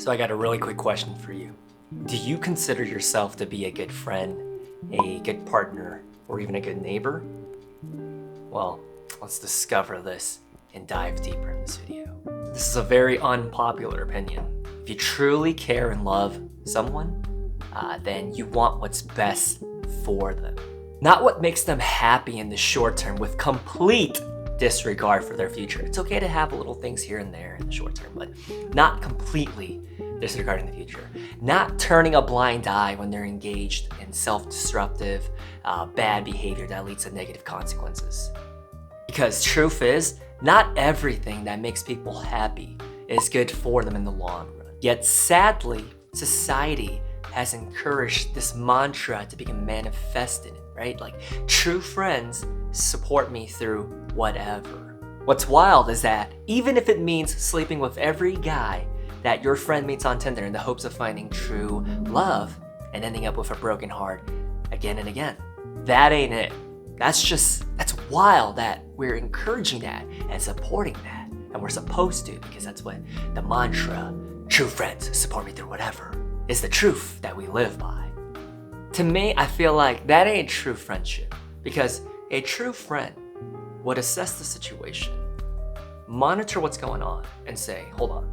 So I got a really quick question for you. Do you consider yourself to be a good friend, a good partner, or even a good neighbor? Well, let's discover this and dive deeper in this video. This is a very unpopular opinion. If you truly care and love someone, then you want what's best for them. Not what makes them happy in the short term with complete disregard for their future. It's okay to have little things here and there in the short term, but not completely disregarding the future. Not turning a blind eye when they're engaged in self-destructive, bad behavior that leads to negative consequences. Because truth is, not everything that makes people happy is good for them in the long run. Yet sadly, society has encouraged this mantra to become manifested, right? Like, true friends support me through whatever. What's wild is that even if it means sleeping with every guy that your friend meets on Tinder in the hopes of finding true love and ending up with a broken heart again and again, that ain't it. That's wild that we're encouraging that and supporting that. And we're supposed to, because that's what the mantra, true friends support me through whatever, is the truth that we live by. To me, I feel like that ain't true friendship, because a true friend would assess the situation, monitor what's going on, and say, hold on,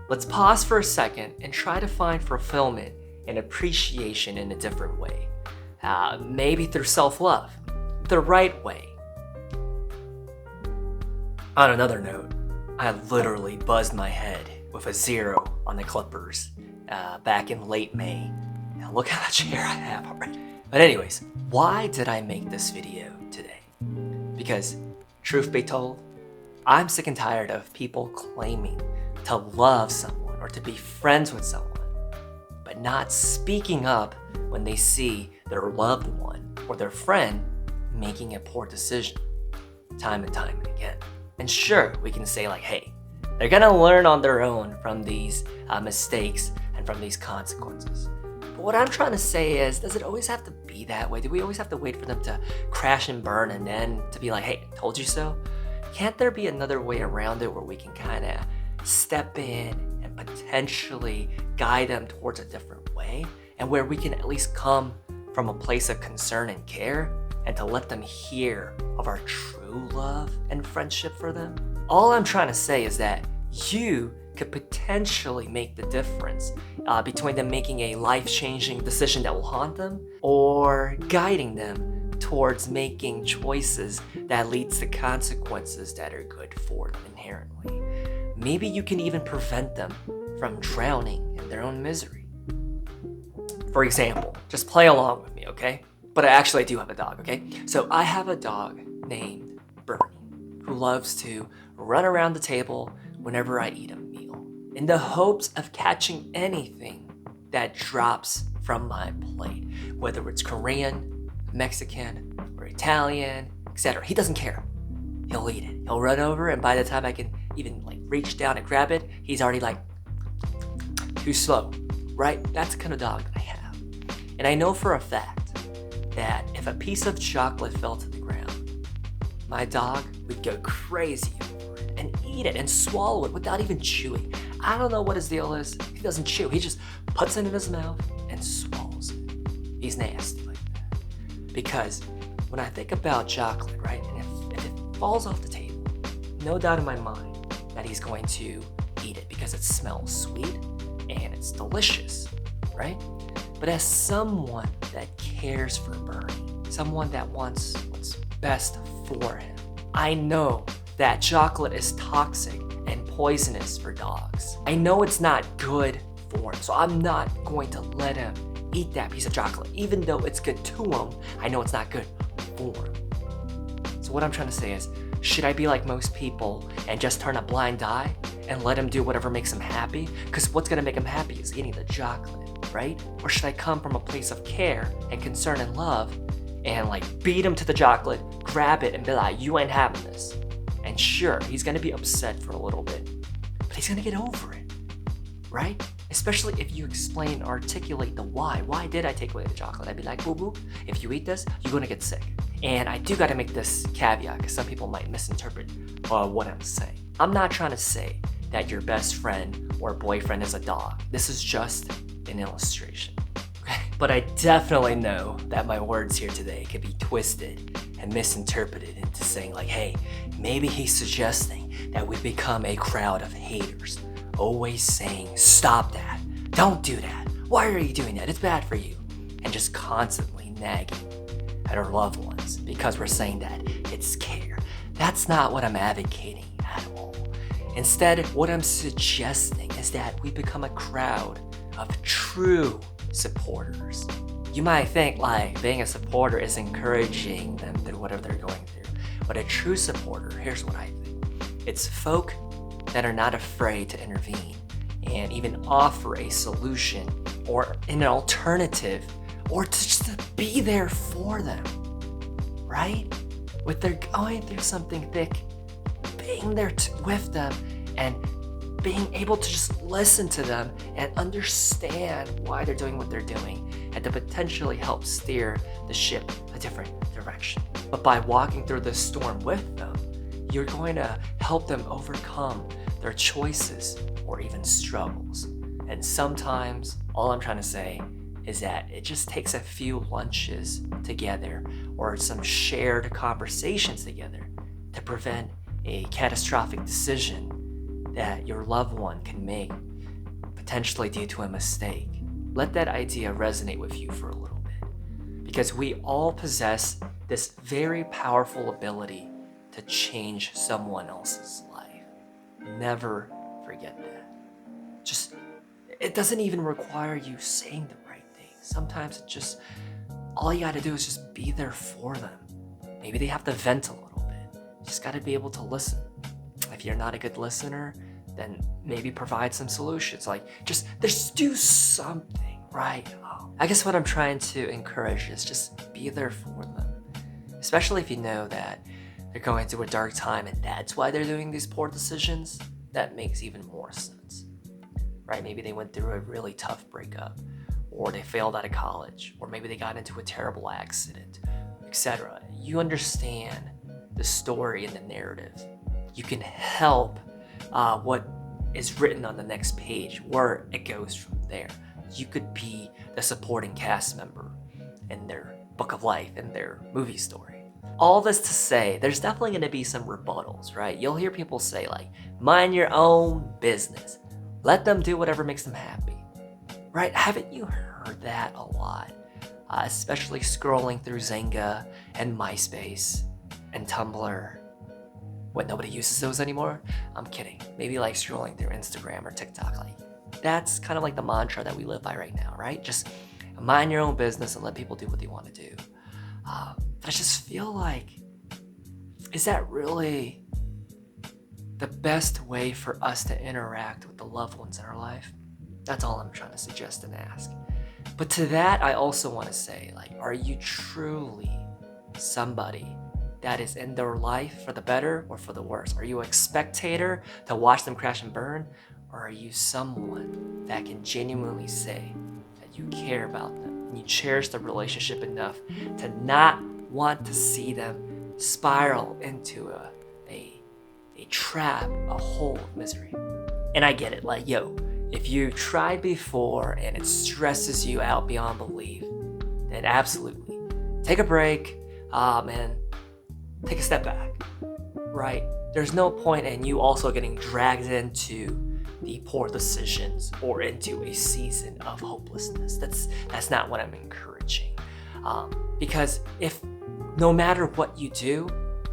let's pause for a second and try to find fulfillment and appreciation in a different way. Maybe through self-love, the right way. On another note, I literally buzzed my head with a 0 on the Clippers back in late May. Now look how much hair I have already. But anyways, why did I make this video today? Because, truth be told, I'm sick and tired of people claiming to love someone or to be friends with someone, but not speaking up when they see their loved one or their friend making a poor decision time and time and again. And sure, we can say like, hey, they're gonna learn on their own from these mistakes and from these consequences. But what I'm trying to say is, does it always have to be that way? Do we always have to wait for them to crash and burn and then to be like, hey, told you so? Can't there be another way around it where we can kind of step in and potentially guide them towards a different way, and where we can at least come from a place of concern and care and to let them hear of our true love and friendship for them? All I'm trying to say is that you could potentially make the difference between them making a life-changing decision that will haunt them or guiding them towards making choices that leads to consequences that are good for them inherently. Maybe you can even prevent them from drowning in their own misery. For example, just play along with me, okay? But I do have a dog, okay? So I have a dog named Bernie who loves to run around the table whenever I eat a meal in the hopes of catching anything that drops from my plate, whether it's Korean, Mexican, or Italian, etc. He doesn't care. He'll eat it. He'll run over, and by the time I can even reach down and grab it, he's already too slow, right? That's the kind of dog I have. And I know for a fact that if a piece of chocolate fell to the ground, my dog would go crazy over it and eat it and swallow it without even chewing. I don't know what his deal is. He doesn't chew. He just puts it in his mouth and swallows it. He's nasty like that. Because when I think about chocolate, right, and if it falls off the table, no doubt in my mind that he's going to eat it because it smells sweet and it's delicious, right? But as someone that cares for Bernie, someone that wants what's best for him, I know that chocolate is toxic and poisonous for dogs. I know it's not good for him, so I'm not going to let him eat that piece of chocolate. Even though it's good to him, I know it's not good for him. So what I'm trying to say is, should I be like most people and just turn a blind eye and let him do whatever makes him happy? Because what's gonna make him happy is eating the chocolate, right? Or should I come from a place of care and concern and love and beat him to the chocolate, grab it and be like, you ain't having this? And sure, he's gonna be upset for a little bit, but he's gonna get over it, right? Especially if you explain and articulate the why. Why did I take away the chocolate? I'd be like, boo boo, if you eat this, you're gonna get sick. And I do gotta make this caveat because some people might misinterpret what I'm saying. I'm not trying to say that your best friend or boyfriend is a dog. This is just an illustration. But I definitely know that my words here today could be twisted and misinterpreted into saying like, hey, maybe he's suggesting that we become a crowd of haters, always saying, stop that, don't do that, why are you doing that, it's bad for you, and just constantly nagging at our loved ones because we're saying that it's care. That's not what I'm advocating at all. Instead, what I'm suggesting is that we become a crowd of true supporters. You might think like being a supporter is encouraging them through whatever they're going through. But a true supporter, here's what I think. It's folk that are not afraid to intervene and even offer a solution or an alternative or to just be there for them, right? When they're going through something thick, being there with them and being able to just listen to them and understand why they're doing what they're doing and to potentially help steer the ship a different direction. But by walking through this storm with them, you're going to help them overcome their choices or even struggles. And sometimes all I'm trying to say is that it just takes a few lunches together or some shared conversations together to prevent a catastrophic decision that your loved one can make, potentially due to a mistake. Let that idea resonate with you for a little bit, because we all possess this very powerful ability to change someone else's life. Never forget that. It doesn't even require you saying the right thing. Sometimes it just, all you gotta do is just be there for them. Maybe they have to vent a little bit. You just gotta be able to listen. If you're not a good listener, then maybe provide some solutions. Like, just do something, right? I guess what I'm trying to encourage is just be there for them. Especially if you know that they're going through a dark time and that's why they're doing these poor decisions. That makes even more sense, right? Maybe they went through a really tough breakup, or they failed out of college, or maybe they got into a terrible accident, etc. You understand the story and the narrative. You can help what is written on the next page, where it goes from there. You could be the supporting cast member in their book of life, in their movie story. All this to say, there's definitely going to be some rebuttals, right? You'll hear people say like, mind your own business. Let them do whatever makes them happy, right? Haven't you heard that a lot? Especially scrolling through Zynga and MySpace and Tumblr. What, nobody uses those anymore? I'm kidding. Maybe like scrolling through Instagram or TikTok. Like, that's kind of like the mantra that we live by right now, right? Just mind your own business and let people do what they want to do. But I just feel like, is that really the best way for us to interact with the loved ones in our life? That's all I'm trying to suggest and ask. But to that, I also want to say, like, are you truly somebody that is in their life for the better or for the worse? Are you a spectator to watch them crash and burn? Or are you someone that can genuinely say that you care about them and you cherish the relationship enough to not want to see them spiral into a trap, a hole of misery? And I get it, like, yo, if you've tried before and it stresses you out beyond belief, then absolutely take a break, and take a step back, right? There's no point in you also getting dragged into the poor decisions or into a season of hopelessness. That's not what I'm encouraging. Because if no matter what you do,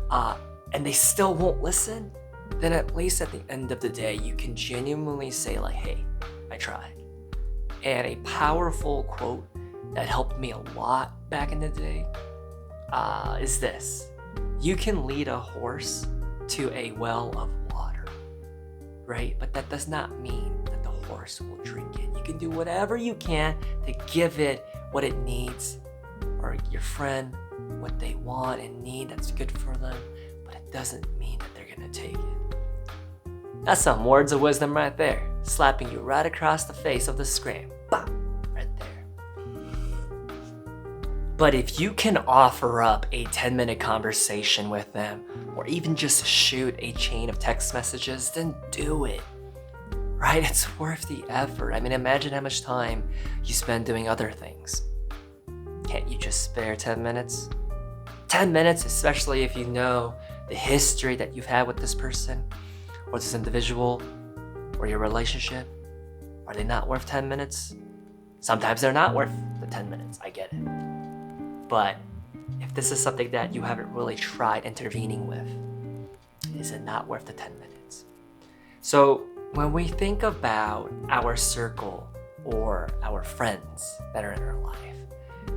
and they still won't listen, then at least at the end of the day, you can genuinely say like, hey, I tried. And a powerful quote that helped me a lot back in the day is this: you can lead a horse to a well of water, right? But that does not mean that the horse will drink it. You can do whatever you can to give it what it needs, or your friend what they want and need that's good for them, but it doesn't mean that they're gonna take it. That's some words of wisdom right there, slapping you right across the face of the screen. Bam! Right there. But if you can offer up a 10-minute conversation with them, or even just shoot a chain of text messages, then do it, right? It's worth the effort. I mean, imagine how much time you spend doing other things. Can't you just spare 10 minutes? 10 minutes, especially if you know the history that you've had with this person or this individual or your relationship. Are they not worth 10 minutes? Sometimes they're not worth the 10 minutes, I get it. But if this is something that you haven't really tried intervening with, is it not worth the 10 minutes? So when we think about our circle or our friends that are in our life,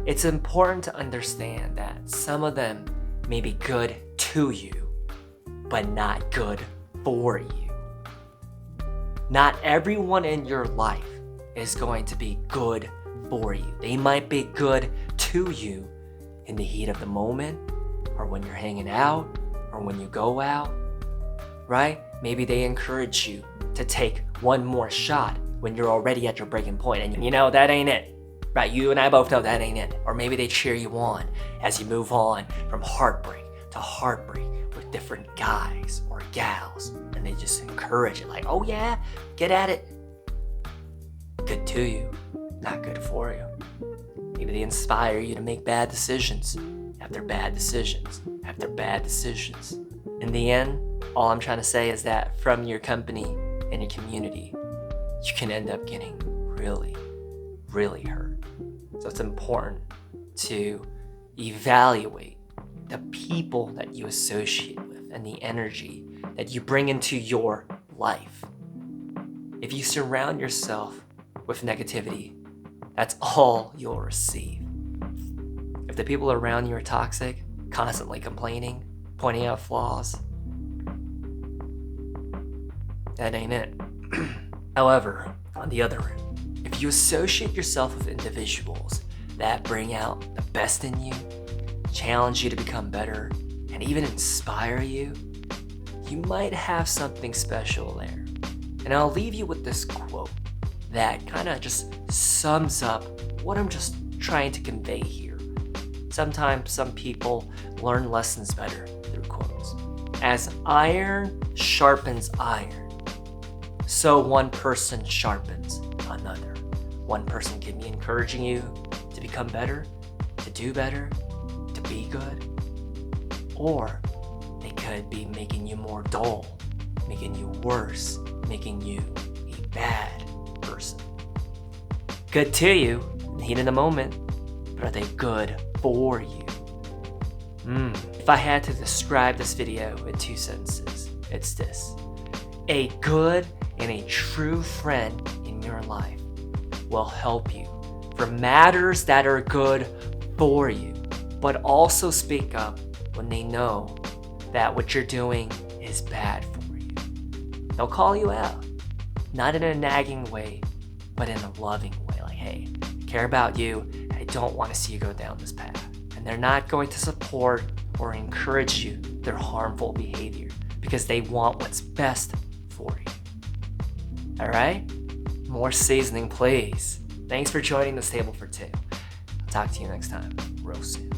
it's important to understand that some of them may be good to you, but not good for you. Not everyone in your life is going to be good for you. They might be good to you in the heat of the moment, or when you're hanging out, or when you go out, right? Maybe they encourage you to take one more shot when you're already at your breaking point, and you know that ain't it, right? You and I both know that ain't it. Or maybe they cheer you on as you move on from heartbreak to heartbreak with different guys or gals, and they just encourage it like, oh yeah, get at it. Good to you, not good for you. Maybe they inspire you to make bad decisions after bad decisions after bad decisions. In the end, all I'm trying to say is that from your company and your community, you can end up getting really, really hurt. So it's important to evaluate the people that you associate with and the energy that you bring into your life. If you surround yourself with negativity, that's all you'll receive. If the people around you are toxic, constantly complaining, pointing out flaws, that ain't it. However, on the other end, if you associate yourself with individuals that bring out the best in you, challenge you to become better, and even inspire you, you might have something special there. And I'll leave you with this quote that kind of just sums up what I'm just trying to convey here. Sometimes some people learn lessons better through quotes. As iron sharpens iron, so one person sharpens another. One person can be encouraging you to become better, to do better, to be good, or they could be making you more dull, making you worse, making you a bad person. Good to you in the heat of the moment, but are they good for you? If I had to describe this video in 2 sentences, it's this. A good and a true friend in your life will help you for matters that are good for you, but also speak up when they know that what you're doing is bad for you. They'll call you out, not in a nagging way, but in a loving way. Like, hey, I care about you, and I don't want to see you go down this path. And they're not going to support or encourage you their harmful behavior because they want what's best for you. All right? More seasoning, please. Thanks for joining this table for 2. I'll talk to you next time, real soon.